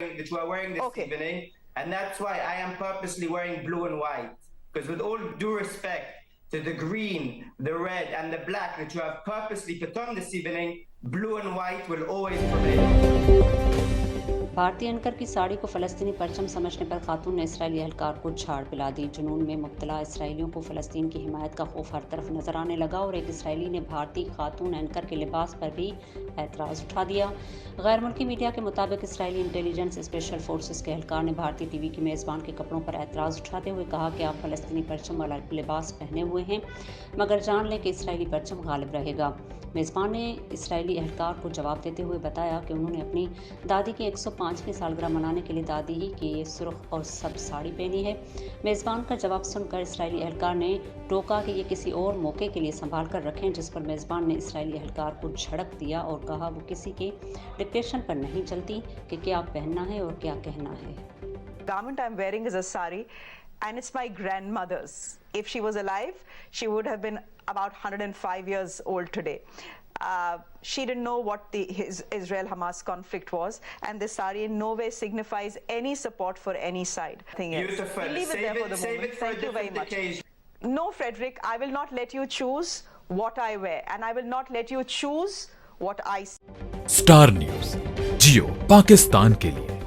that you are wearing this evening, and that's why I am purposely wearing blue and white. Because with all due respect to the green, the red, and the black that you have purposely put on this evening, blue and white will always prevail. Bharti anchor की साड़ी को फलस्तीनी परचम समझने पर खातून ने Israeli एहलकार को झाड़ पिला दी। जुनून में मुब्तला इसराइलियों को फ़लस्तीन की हिमायत का खौफ हर तरफ नजर आने लगा और एक इसराइली ने भारतीय खातून एंकर के लिबास पर भी एतराज़ उठा दिया। गैर मुल्की मीडिया के मुताबिक इसराइली इंटेलिजेंस स्पेशल फोर्सेस के एहलकार ने भारतीय टीवी के मेज़बान के कपड़ों पर एतराज़ उठाते हुए कहा कि आप फ़लस्तीनी परचम वाला लिबास पहने हुए हैं, मगर जान लें कि इसराइली परचम गालिब रहेगा। मेज़बान ने इसराइली एहलकार को जवाब देते हुए बताया कि उन्होंने अपनी दादी की 105वीं सालगिरह मनाने के लिए दादी ही की ये सुर्ख और सब्ज़ साड़ी पहनी है। मेज़बान का जवाब सुनकर इसराइली एहलकार ने टोका कि ये किसी और मौके के लिए संभाल कर रखें, जिस पर मेज़बान ने इसराइली एहलकार को झड़क दिया और कहा वो किसी के डिक्टेशन पर नहीं चलती कि क्या पहनना है और क्या कहना है। Garment I'm wearing is a sari, and it's my grandmother's. If she was alive, she would have been about 105 years old today. She didn't know what the Israel-Hamas conflict was, and this sari in no way signifies any support for any side. Beautiful. We'll leave it there for the moment. Thank you very much. No, Frederick, I will not let you choose what I wear, and I will not let you choose what I see. Star news, Geo Pakistan के लिए।